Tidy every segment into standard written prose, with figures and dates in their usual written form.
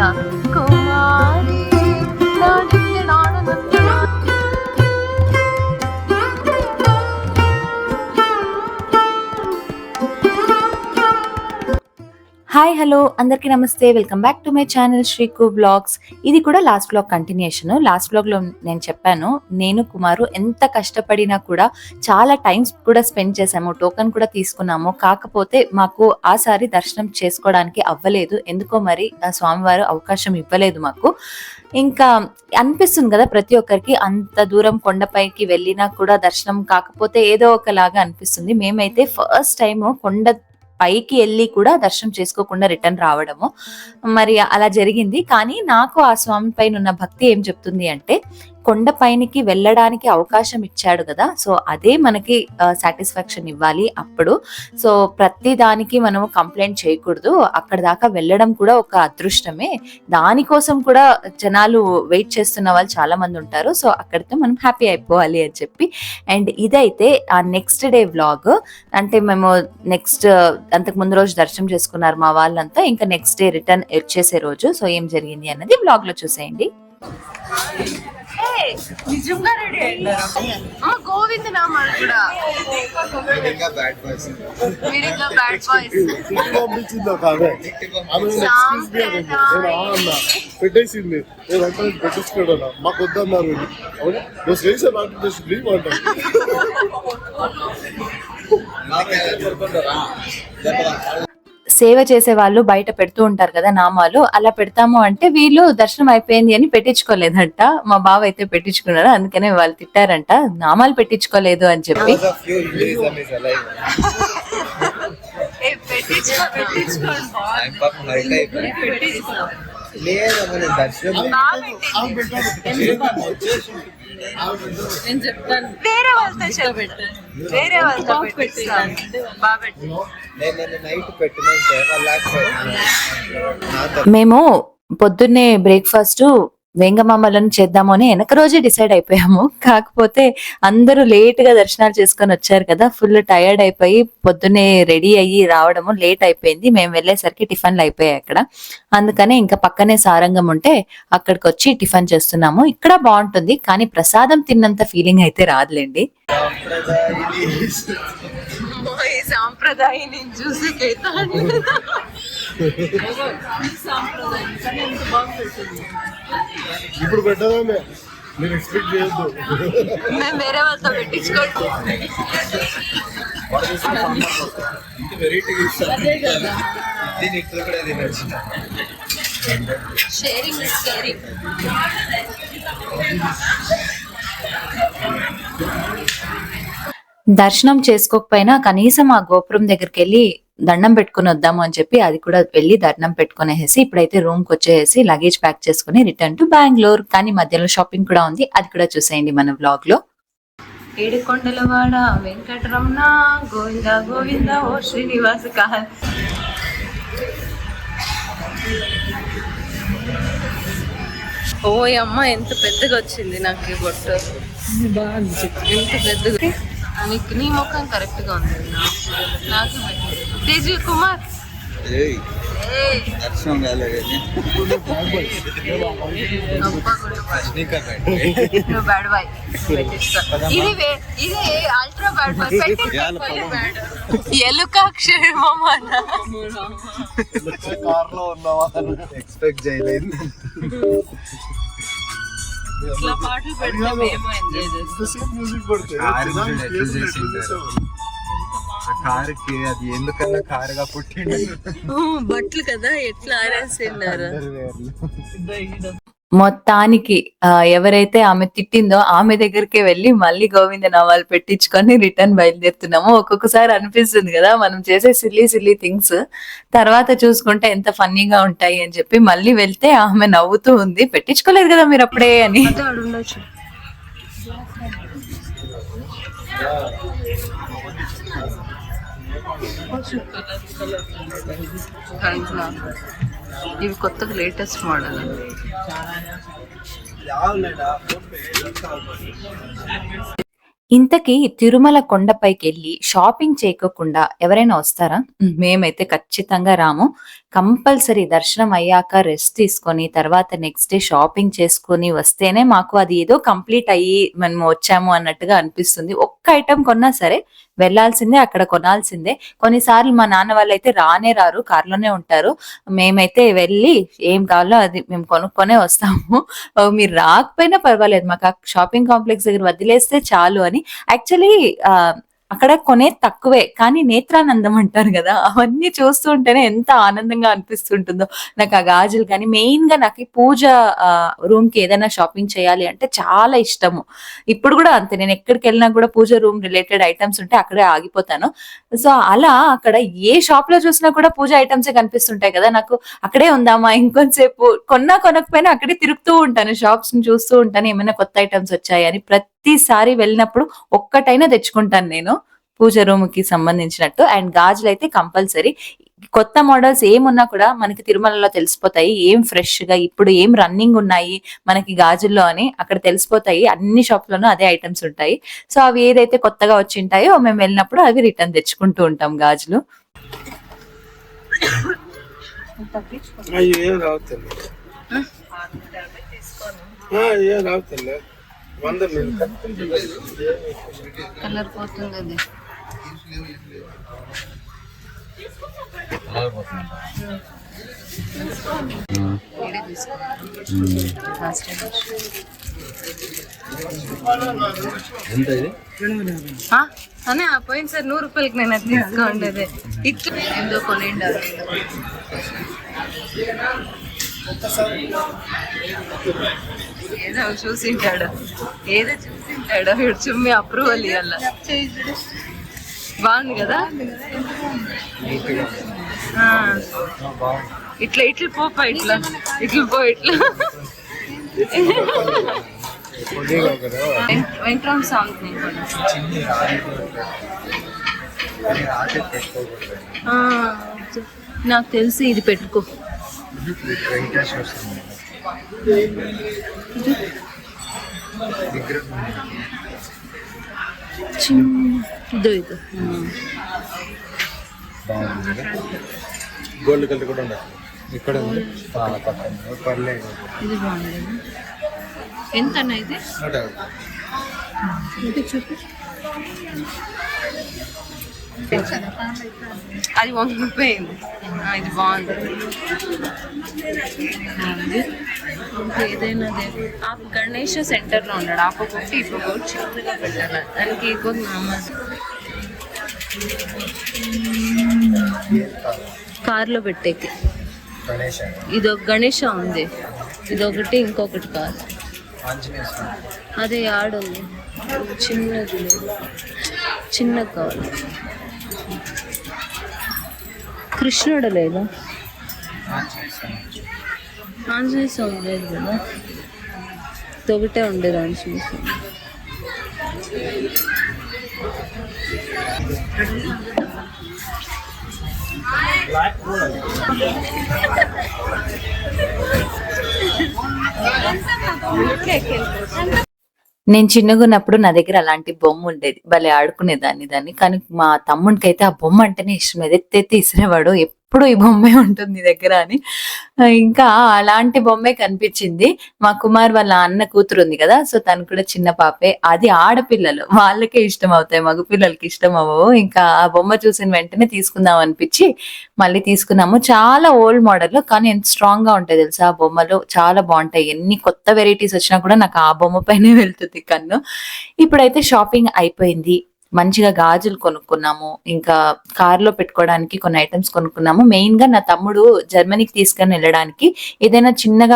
కుమారి hi hello అందరికీ నమస్తే, welcome back to my channel Sreeku vlogs. ఇది కూడా లాస్ట్ బ్లాగ్ కంటిన్యూషన్. లాస్ట్ బ్లాగ్లో నేను చెప్పాను, నేను కుమారు ఎంత కష్టపడినా కూడా చాలా టైమ్స్ కూడా స్పెండ్ చేసాము, టోకెన్ కూడా తీసుకున్నాము. కాకపోతే మాకు ఆసారి దర్శనం చేసుకోవడానికి అవ్వలేదు. ఎందుకో మరి ఆ స్వామివారు అవకాశం ఇవ్వలేదు మాకు. ఇంకా అనిపిస్తుంది కదా ప్రతి ఒక్కరికి, అంత దూరం కొండపైకి వెళ్ళినా కూడా దర్శనం కాకపోతే ఏదో ఒకలాగా అనిపిస్తుంది. మేమైతే ఫస్ట్ టైం కొండ పైకి వెళ్ళి కూడా దర్శనం చేసుకోకుండా రిటర్న్ రావడము మరి అలా జరిగింది. కానీ నాకు ఆ స్వామి పైన ఉన్న భక్తి ఏం చెప్తుంది అంటే, కొండ పైనకి వెళ్ళడానికి అవకాశం ఇచ్చాడు కదా, సో అదే మనకి సాటిస్ఫాక్షన్ ఇవ్వాలి అప్పుడు. సో ప్రతి దానికి మనము కంప్లైంట్ చేయకూడదు, అక్కడ దాకా వెళ్ళడం కూడా ఒక అదృష్టమే. దానికోసం కూడా జనాలు వెయిట్ చేస్తున్న వాళ్ళు చాలా మంది ఉంటారు. సో అక్కడితో మనం హ్యాపీ అయిపోవాలి అని చెప్పి. అండ్ ఇదైతే ఆ నెక్స్ట్ డే వ్లాగ్. అంటే మేము నెక్స్ట్ అంతకు ముందు రోజు దర్శనం చేసుకున్నారు మా వాళ్ళంతా, ఇంకా నెక్స్ట్ డే రిటర్న్ వచ్చేసే రోజు. సో ఏం జరిగింది అన్నది వ్లాగ్ లో చూసేయండి. నిజంగా రెడీ అయ్యారు గోవింద నామాలు కూడా బ్యాడ్ బాయ్స్ పెట్టేసింది. పెట్టించుకోవడం మాకు వద్దన్నారు. సేవ చేసే వాళ్ళు బయట పెడుతూ ఉంటారు కదా నామాలు, అలా పెడతాము అంటే వీళ్ళు దర్శనం అయిపోయింది అని పెట్టించుకోలేదంట. మా బావ అయితే పెట్టించుకున్నారు, అందుకనే వాళ్ళు తిట్టారంట నామాలు పెట్టించుకోలేదు అని చెప్పి. వేరే వాళ్ళతో వేరే వాళ్ళతో మేము పొద్దున్నే బ్రేక్ఫాస్ట్ వేంగమామలను చేద్దాము అని వెనక రోజే డిసైడ్ అయిపోయాము. కాకపోతే అందరూ లేట్ గా దర్శనాలు చేసుకొని వచ్చారు కదా, ఫుల్ టైర్డ్ అయిపోయి పొద్దున్నే రెడీ అయ్యి రావడము లేట్ అయిపోయింది. మేము వెళ్ళేసరికి టిఫిన్లు అయిపోయాయి అక్కడ. అందుకనే ఇంకా పక్కనే సారంగం ఉంటే అక్కడికి వచ్చి టిఫిన్ చేస్తున్నాము. ఇక్కడ బాగుంటుంది కానీ ప్రసాదం తిన్నంత ఫీలింగ్ అయితే రాదులేండి. సాంప్రదాయం చూసి ఇప్పుడు పెట్టదామే, మీరు ఎక్స్పెక్ట్ చేయొద్దు. మేము వేరే వాళ్ళతో పెట్టించుకోవద్దు. Sharing is caring. దర్శనం చేసుకోకపోయినా కనీసం ఆ గోపురం దగ్గరికి వెళ్ళి దండం పెట్టుకుని వద్దాము అని చెప్పి అది కూడా వెళ్ళి దండం పెట్టుకునేసి ఇప్పుడైతే రూమ్ కి వచ్చేసి లగేజ్ ప్యాక్ చేసుకుని రిటర్న్ టు బెంగళూరు. కానీ మధ్యలో షాపింగ్ కూడా ఉంది, అది కూడా చూసేయండి మన వ్లాగ్ లో. ఏడుకొండలవాడ వెంకటరమణ గోవింద గోవింద ఓ శ్రీనివాస కాల్. ఓ అమ్మ ఎంత పెద్దగా వచ్చింది నాకు ఈ బొట్టు, ఎంత పెద్దగా. నీకు నీ ముఖం కరెక్ట్ గా ఉంది, నాకు తేజు కుమార్. బ్యాడ్ బాయ్ ఇది అల్ట్రా బ్యాడ్ బాయ్. ఎలుకాక్షరమా ఎక్స్పెక్ట్ చేయలేదు. ఇట్లా పాటలు పెడితే మేము ఎంజాయ్ చేస్తాం. కారుకి అది ఎందుకన్నా కారుగా పుట్టింది. బట్టలు కదా ఎట్లా ఆరేస్తున్నారు. మొత్తానికి ఎవరైతే ఆమె తిట్టిందో ఆమె దగ్గరికి వెళ్ళి మళ్ళీ గోవింద నామాలు పెట్టించుకొని రిటర్న్ బయలుదేరుతున్నాము. ఒక్కొక్కసారి అనిపిస్తుంది కదా మనం చేసే సిల్లీ థింగ్స్ తర్వాత చూసుకుంటే ఎంత ఫన్నీగా ఉంటాయి అని చెప్పి. మళ్ళీ వెళ్తే ఆమె నవ్వుతూ ఉంది, పెట్టించుకోలేదు కదా మీరు అప్పుడే అని. ఇవి కొత్తగా లేటెస్ట్ మోడల్. ఇంతకీ తిరుమల కొండపైకెళ్ళి షాపింగ్ చేయకోకుండా ఎవరైనా వస్తారా? మేమైతే ఖచ్చితంగా రాము. కంపల్సరీ దర్శనం అయ్యాక రెస్ట్ తీసుకొని, తర్వాత నెక్స్ట్ డే షాపింగ్ చేసుకొని వస్తేనే మాకు అది ఏదో కంప్లీట్ అయ్యి మనము వచ్చాము అన్నట్టుగా అనిపిస్తుంది. ఒక్క ఐటెమ్ కొన్నా సరే వెళ్ళాల్సిందే, అక్కడ కొనాల్సిందే. కొన్నిసార్లు మా నాన్న వాళ్ళైతే రానే రారు, కార్‌లోనే ఉంటారు. మేమైతే వెళ్ళి ఏం కావాలో అది మేము కొనుక్కొనే వస్తాము. మీరు రాకపోయినా పర్వాలేదు. మాకు ఆ షాపింగ్ కాంప్లెక్స్ దగ్గర వదిలేస్తే చాలు అని. యాక్చువల్లీ అక్కడ కొనేది తక్కువే. కానీ నేత్రానందం అంటారు గదా! అవన్నీ చూస్తూ ఉంటేనే ఎంత ఆనందంగా అనిపిస్తుంటుందో. నాకు ఆ గాజులు కానీ మెయిన్‌గా నాకు ఈ పూజ రూమ్‌కి ఏదైనా షాపింగ్ చేయాలి అంటే చాలా ఇష్టము. ఇప్పుడు గూడా అంతే. నేను ఎక్కడికెళ్ళినా గూడా పూజ రూమ్ రిలేటెడ్ ఐటెమ్స్ ఉంటే అక్కడే ఆగిపోతాను. సో, అలా అక్కడ ఏ షాప్‌లో చూసినా కూడా పూజ ఐటెమ్సే కనిపిస్తుంటాయి కదా! నాకు అక్కడే ఉందామా ఇంకొంసేపు కొన్నా కొనకపోయినా అక్కడే తిరుగుతూ ఉంటాను. షాప్స్‌ని చూస్తూ ఉంటాను. ఏమైనా కొత్త ఐటెమ్స్ వచ్చాయని. ప్రతిసారి వెళ్ళినప్పుడు ఒక్కటైనా తెచ్చుకుంటాను నేను. పూజ రూమ్‌కి సంబంధించినట్టు. అండ్ గాజులైతే కంపల్సరీ. కొత్త మోడల్స్ ఏమున్నా కూడా మనకి తిరుమలలో తెలిసిపోతాయి. ఏం ఫ్రెష్‌గా ఇప్పుడు ఏం రన్నింగ్ ఉన్నాయి మనకి గాజుల్లో అని అక్కడ తెలిసిపోతాయి. అన్ని షాప్‌లోనూ అదే ఐటెమ్స్ ఉంటాయి. సో, అవి ఏదైతే కొత్తగా వచ్చింటాయో మేము వెళ్ళినప్పుడు అవి రిటర్న్ తెచ్చుకుంటూ ఉంటాం గాజులు. ఏం రావుతుంది ఏం రావుతుంది 100 కలర్ పోతుంది అది. ఎంత ఇది అనే పోయింది సార్ 100 రూపాయలకి నేను అది తీసుకోండి. ఇట్లా ఏందో కొనిండారు ఏదో చూసింటాడు వీడు చుమ్మి అప్రూవల్ ఇవ్వాల. బాగుంది కదా. ఇట్లా పోపా ఇట్లా వెంకటరామ స్వామికి నాకు తెలిసి ఇది పెట్టుకో. ఇదో గోల్డ్ కలర్ కూడా ఉండదు ఇక్కడ పర్లేదు. ఇది బాగుంది. ఎంత అన్న ఇది? చూపి. అది 100 రూపాయలు. ఇది బాగుంది. ఏదైనా ఆ గణేష్ సెంటర్లో ఉన్నాడు. ఆపకొట్టి ఇప్పుడు చిన్నగా పెట్టాలి దానికి ఎక్కువ కార్లో పెట్టేకి. ఇదొక గణేష ఉంది, ఇదొకటి ఇంకొకటి కాదు. అదే ఆడుంది చిన్నది, చిన్నది కావాలి. కృష్ణుడు లేదా? ఆంజనేయ స్వామి లేదు కదా, ఒకటే ఉండేది ఆంజనేయ స్వామి. నేను చిన్నగున్నప్పుడు నా దగ్గర అలాంటి బొమ్మ ఉండేది. భలే ఆడుకునేదాన్ని. కానీ మా తమ్ముడికైతే ఆ బొమ్మ అంటేనే ఇష్టం. ఎదెత్తి ఇసిరేవాడు. ఎప్పుడు ఈ బొమ్మే ఉంటుంది నీ దగ్గర అని. ఇంకా అలాంటి బొమ్మే కనిపించింది. మా కుమార్ వాళ్ళ అన్న కూతురు ఉంది కదా, సో తను కూడా చిన్న పాపే. అది ఆడపిల్లలు వాళ్ళకే ఇష్టం అవుతాయి, మగ పిల్లలకి ఇష్టం అవ్వవు. ఇంకా ఆ బొమ్మ చూసిన వెంటనే తీసుకుందాం అనిపించి మళ్ళీ తీసుకున్నాము. చాలా ఓల్డ్ మోడల్ కానీ ఎంత స్ట్రాంగ్ గా ఉంటాయి తెలుసా ఆ బొమ్మలు. చాలా బాగుంటాయి. ఎన్ని కొత్త వెరైటీస్ వచ్చినా కూడా నాకు ఆ బొమ్మ పైనే వెళ్తుంది కన్ను. ఇప్పుడైతే షాపింగ్ అయిపోయింది. మంచిగా గాజులు కొనుక్కున్నాము. ఇంకా కార్లో పెట్టుకోవడానికి కొన్ని ఐటమ్స్ కొనుక్కున్నాము. మెయిన్ గా నా తమ్ముడు జర్మనీకి తీసుకొని వెళ్ళడానికి ఏదైనా చిన్నగా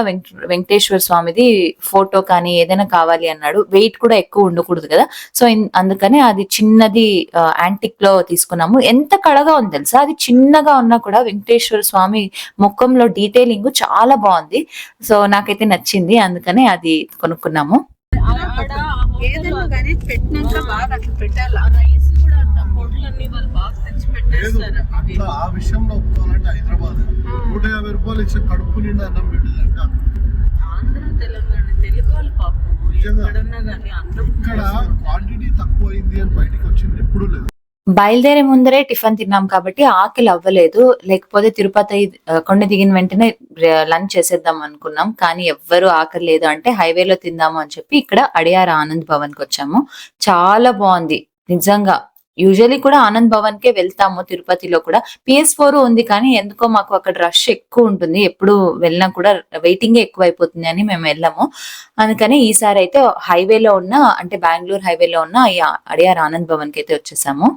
వెంకటేశ్వర స్వామిది ఫోటో కానీ ఏదైనా కావాలి అన్నాడు. వెయిట్ కూడా ఎక్కువ ఉండకూడదు కదా, సో అందుకని అది చిన్నది యాంటిక్ లో తీసుకున్నాము. ఎంత కళగా ఉంది తెలుసా, అది చిన్నగా ఉన్నా కూడా వెంకటేశ్వర స్వామి ముఖంలో డీటెయిలింగ్ చాలా బాగుంది. సో నాకైతే నచ్చింది, అందుకని అది కొనుక్కున్నాము. ఏదైనా కానీ పెట్టినాక బాగా అట్లా పెట్టాలి. రైస్ కూడా పొడులన్నీ వాళ్ళు బాగా తెచ్చి పెట్టేస్తారు. ఆ విషయంలో ఒప్పుకోవాలంటే హైదరాబాద్ 150 రూపాయలు ఇచ్చే కడుపు నిండా అన్నం పెట్టేదంటే ఆంధ్ర తెలంగాణ తెలుగు వాళ్ళు పాపం ఎక్కడున్నా కానీ అన్నం ఇక్కడ క్వాంటిటీ తక్కువ అయింది అని బయటికి వచ్చింది ఎప్పుడూ లేదు. బయలుదేరే ముందరే టిఫిన్ తిన్నాం కాబట్టి ఆకలి అవ్వలేదు. లేకపోతే తిరుపతి కొండ దిగిన వెంటనే లంచ్ చేసేద్దాం అనుకున్నాం. కానీ ఎవ్వరు ఆకలి లేదు అంటే హైవేలో తిందాము అని చెప్పి ఇక్కడ అడియార్ ఆనంద్ భవన్ కి వచ్చాము. చాలా బాగుంది నిజంగా. యూజువల్లీ కూడా ఆనంద్ భవన్ కే వెళ్తాము తిరుపతిలో కూడా. PS4 ఉంది కానీ ఎందుకో మాకు అక్కడ రష్ ఎక్కువ ఉంటుంది. ఎప్పుడు వెళ్ళినా కూడా వెయిటింగే ఎక్కువ అయిపోతుంది అని మేము వెళ్ళాము. అందుకని ఈసారి అయితే హైవేలో ఉన్న అంటే బెంగళూరు హైవేలో ఉన్న ఈ అడియార్ ఆనంద్ భవన్ కి అయితే వచ్చేసాము.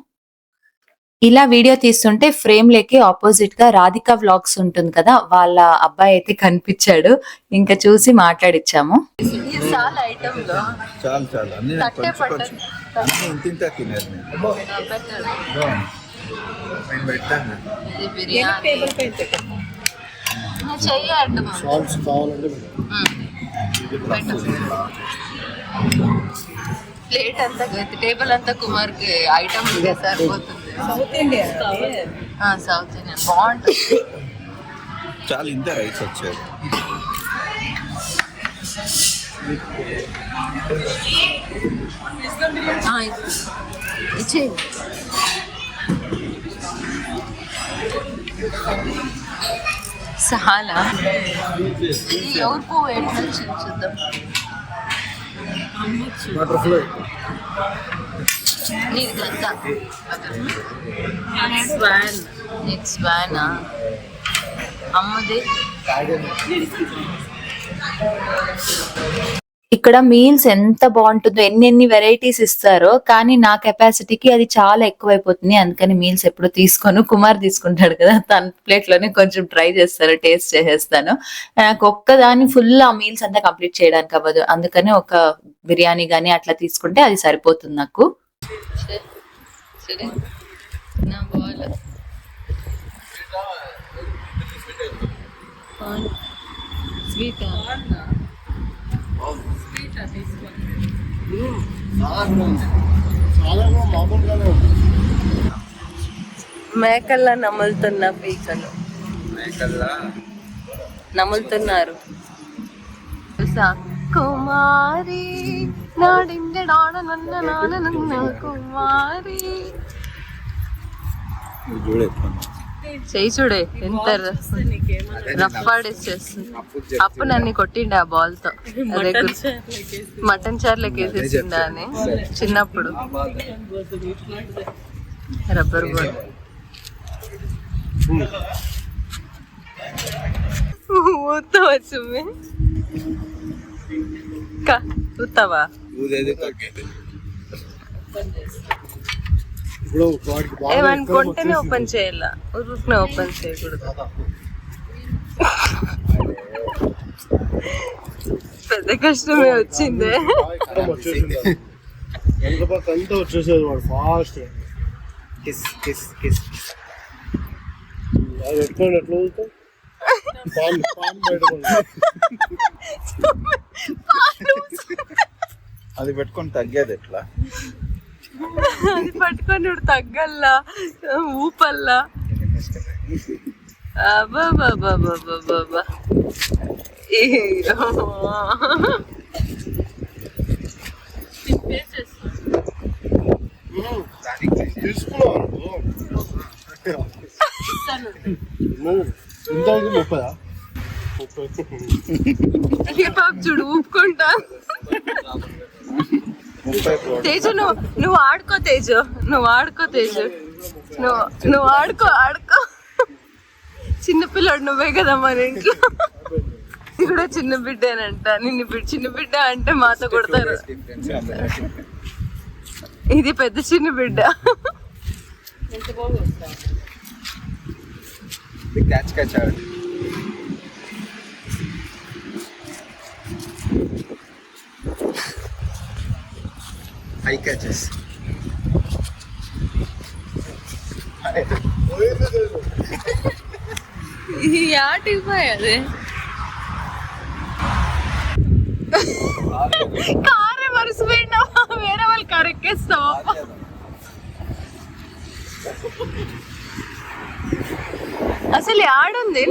ఇలా వీడియో తీస్తుంటే ఫ్రేమ్ లేకి ఆపోజిట్ గా రాధికా వ్లాగ్స్ ఉంటుంది కదా, వాళ్ళ అబ్బాయి అయితే కనిపించాడు. ఇంకా చూసి మాట్లాడిచ్చాము. చాలా ఐటమ్ లో చాలు చాలు అన్ని తట్టే పట్టదు. ఇంత తినేది నేను పెట్టాను. ఇది బిర్యానీ టేబుల్ పై చెయ్యి అడ్డం సాల్ట్స్ కావాలంటే ప్లేట్ అంతా టేబుల్ అంతా కుమార్ కి ఐటమ్ సరిపోతుంది. సౌత్ ఇండియన్ బాగుంటుంది. చాలు ఇంత రైస్ వచ్చేది. ఇచ్చే చాలా ఎవరు పువ్వు ఎట్లా చూద్దాం. బటర్ఫ్లై నీది గద్ద నెక్స్ట్ వ్యానా అమ్మది. ఇక్కడ మీల్స్ ఎంత బాగుంటుందో, ఎన్ని వెరైటీస్ ఇస్తారో. కానీ నా కెపాసిటీకి అది చాలా ఎక్కువైపోతుంది. అందుకని మీల్స్ ఎప్పుడు తీసుకోను. కుమార్ తీసుకుంటాడు కదా, తన ప్లేట్ లోనే కొంచెం ట్రై చేస్తారు, టేస్ట్ చేసేస్తాను. నాకు ఒక్కదాని ఫుల్ ఆ మీల్స్ అంతా కంప్లీట్ చేయడానికి అవ్వదు. అందుకని ఒక బిర్యానీ గానీ అట్లా తీసుకుంటే అది సరిపోతుంది నాకు. స్వీట్ మామూలుగానే ఉంది. మేకల్లా నములుతున్న పీకలు నములుతున్నారు. కుమారి నాడిండాడ నన్న నాన్న నన్న కుమారి చెయ్యి చూడే ఎంత రఫ్ఫాడేసేస్తుంది. అప్పు నన్ను కొట్టిండే ఆ బాల్ తో. అదే మటన్ చార్లోకి వేసేసిండా అని చిన్నప్పుడు. రబ్బర్ బాల్ ఊతావా సుమ్మి ఊతావా? ఏమనుకుంటేనే ఓపెన్ చేయాల, ఊరుకునే ఓపెన్ చేయకూడదు. పెద్ద కష్టమే వచ్చిందే. అంతా వచ్చేసేది వాడు ఫాస్ట్ పెట్టుకోండి. ఎట్లా ఊరుతావు? అది పెట్టుకొని తగ్గేది ఎట్లా? అది పట్టుకొని ఇప్పుడు తగ్గల్లా ఊపల్లా. బాబా చూడు ఊపుకుంటా. తేజు నువ్వు ఆడుకో, తేజు నువ్వు ఆడుకో, తేజు నువ్వు ఆడుకో. చిన్నపిల్లాడు నువ్వే కదా మన ఇంట్లో. ఇది కూడా చిన్న బిడ్డేనంట. నిన్ను చిన్న బిడ్డ అంటే మాతో కొడతారు. ఇది పెద్ద చిన్న బిడ్డ. హై క్యాచెస్ ఆటికి పోయాది కారే మరిసిపోయినావా? వేరే వాళ్ళు కరెక్కేస్తావా? అసలు ఆడుంది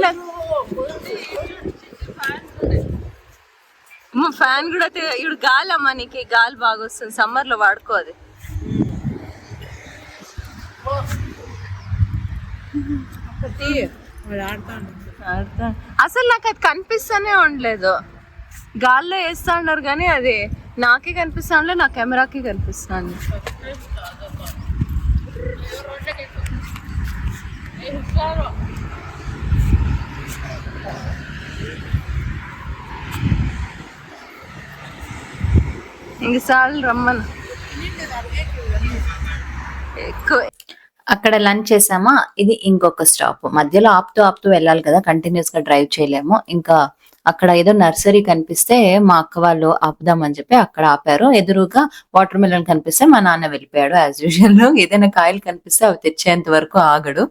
మా ఫ్యాన్ కూడా ఇప్పుడు గాలి అమ్మా, నీకు గాలి బాగా వస్తుంది, సమ్మర్ లో వాడుకో అది. అసలు నాకు అది కనిపిస్తానే ఉండలేదు, గాల్లో వేస్తా ఉన్నారు కానీ అది నాకే కనిపిస్తాను, నా కెమెరాకి కనిపిస్తాను. ఇంకసార్లు రమ్మను ఎక్కువ. అక్కడ లంచ్ చేసామా, ఇది ఇంకొక స్టాప్. మధ్యలో ఆపుతూ వెళ్ళాలి కదా, కంటిన్యూస్ గా డ్రైవ్ చేయలేము. ఇంకా అక్కడ ఏదో నర్సరీ కనిపిస్తే మా అక్క వాళ్ళు ఆపుదామని చెప్పి అక్కడ ఆపారు. ఎదురుగా వాటర్ మిలన్ కనిపిస్తే మా నాన్న వెళ్ళిపోయాడు యాజ్ యూజువల్. ఏదైనా కాయలు కనిపిస్తే అవి తెచ్చేంత వరకు ఆగడు.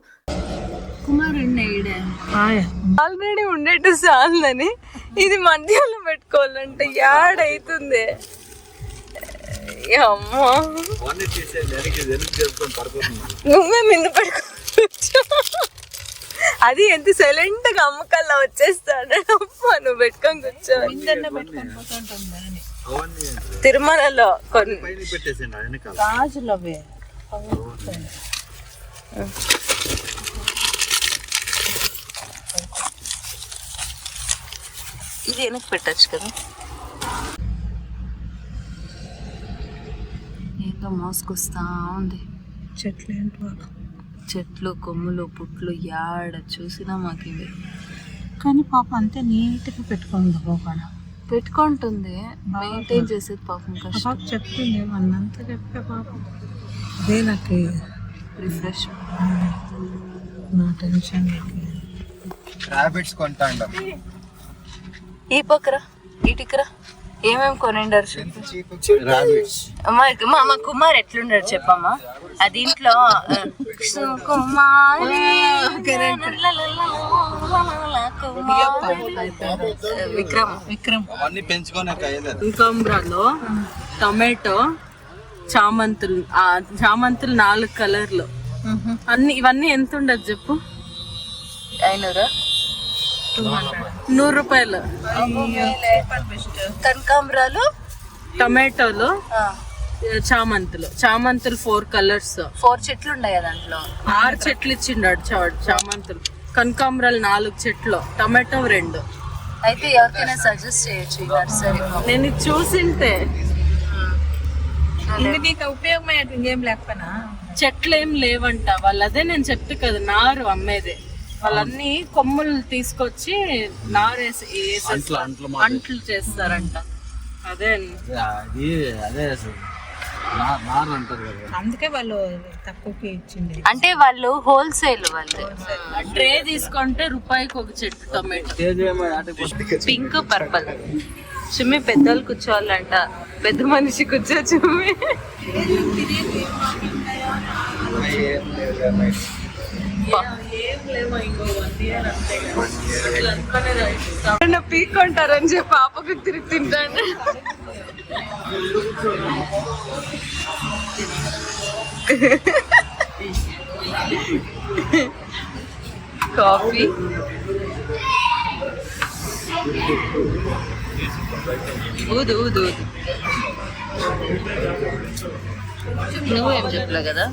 ఆల్రెడీ ఉండేట్టు చాలని ఇది మధ్యలో పెట్టుకోవాలంటే యాడైతుంది. అమ్మా నువ్వే మిందు పెట్టుకోవచ్చు, అది ఎంత సైలెంట్ గా అమ్మకల్లా వచ్చేస్తాడు. అమ్మా నువ్వు పెట్టుకొని కూర్చో. తిరుమలలో కొన్ని గాజులవే ఇది వెనక్కి పెట్టచ్చు కదా. ఏంటో మోసుకొస్తా ఉంది. చెట్లు కొమ్ములు పుట్లు యాడ చూసినా మాకు ఇవి. కానీ పాప అంతే నీట్గా పెట్టుకుంది పోకుండా పెట్టుకుంటుంది, మెయింటైన్ చేసేది పాపం కష్టం. పాప చెప్తుంది అన్నంతా చెప్పే పాప. అదే నాకు రిఫ్రెష్. నా టెన్షన్ రాబిట్స్ కొంటాండ. ఈ పక్కరా ఇటుకరా ఏమేమి కొనిండారు రాబిట్స్ మా కుమార్ ఎట్లుండారు చెప్పమ్మా. అది ఇంట్లో కుమారి విక్రమ్ అవన్నీ పెంచుకొని కనకాంబరాలు, టొమాటో, చామంతులు. చామంతులు 4 కలర్లు అన్ని. ఇవన్నీ ఎంత ఉండదు చెప్పు? 100 రూపాయలు. కనకాంబరాలు, టొమాటోలు, చామంతులు. 4 కలర్స్. 4 చెట్లు ఉన్నాయి దాంట్లో. 6 చెట్లు ఇచ్చిండాడు చామంతులు. కనకాంబరాలు 4 చెట్లు, టొమాటో 2. అయితే ఎవరికైనా సజెస్ట్ చేయొచ్చు ఈ నర్సరీ. నేను ఇది చూసింటే నీకు ఉపయోగమయ్యేది ఇంకేం లేకపోయినా. చెట్లు ఏం లేవంట వాళ్ళు. అదే నేను చెప్తే కదా, నారు అమ్మేదే. వాళ్ళన్నీ కొమ్ములు తీసుకొచ్చి నారు వేసి అంట్లు చేస్తారంట. అదే అందుకే వాళ్ళు తక్కువకి ఇచ్చింది. అంటే వాళ్ళు హోల్సేల్. వాళ్ళు ట్రే తీసుకుంటే రూపాయికి ఒక చెట్టు టొమాటో. Pink purple. చుమ్మి పెద్దోళ్ళు కూర్చోవాలంట, పెద్ద మనిషి కూర్చో చుమ్మి. పీక్కుంటారని చెప్పి పాపకు తిరిగి తింటాను. కాఫీ ఊదు ఊదు ఊదు. నువ్వేం చెప్పలే కదా.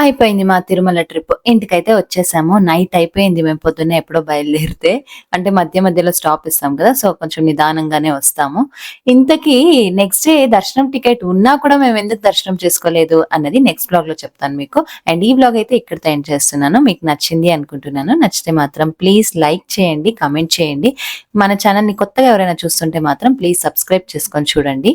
అయిపోయింది మా తిరుమల ట్రిప్. ఇంటికైతే వచ్చేసాము. నైట్ అయిపోయింది. మేము పొద్దున్నే ఎప్పుడో బయలుదేరితే, అంటే మధ్యలో స్టాప్ ఇస్తాం కదా, సో కొంచెం నిదానంగానే వస్తాము. ఇంతకీ నెక్స్ట్ డే దర్శనం టికెట్ ఉన్నా కూడా మేము ఎందుకు దర్శనం చేసుకోలేదు అన్నది నెక్స్ట్ బ్లాగ్ లో చెప్తాను మీకు. అండ్ ఈ బ్లాగ్ అయితే ఇక్కడితో ఎండ్ చేస్తున్నాను. మీకు నచ్చింది అనుకుంటున్నాను. నచ్చితే మాత్రం ప్లీజ్ లైక్ చేయండి, కమెంట్ చేయండి. మన ఛానల్ ని కొత్తగా ఎవరైనా చూస్తుంటే మాత్రం ప్లీజ్ సబ్స్క్రైబ్ చేసుకొని చూడండి.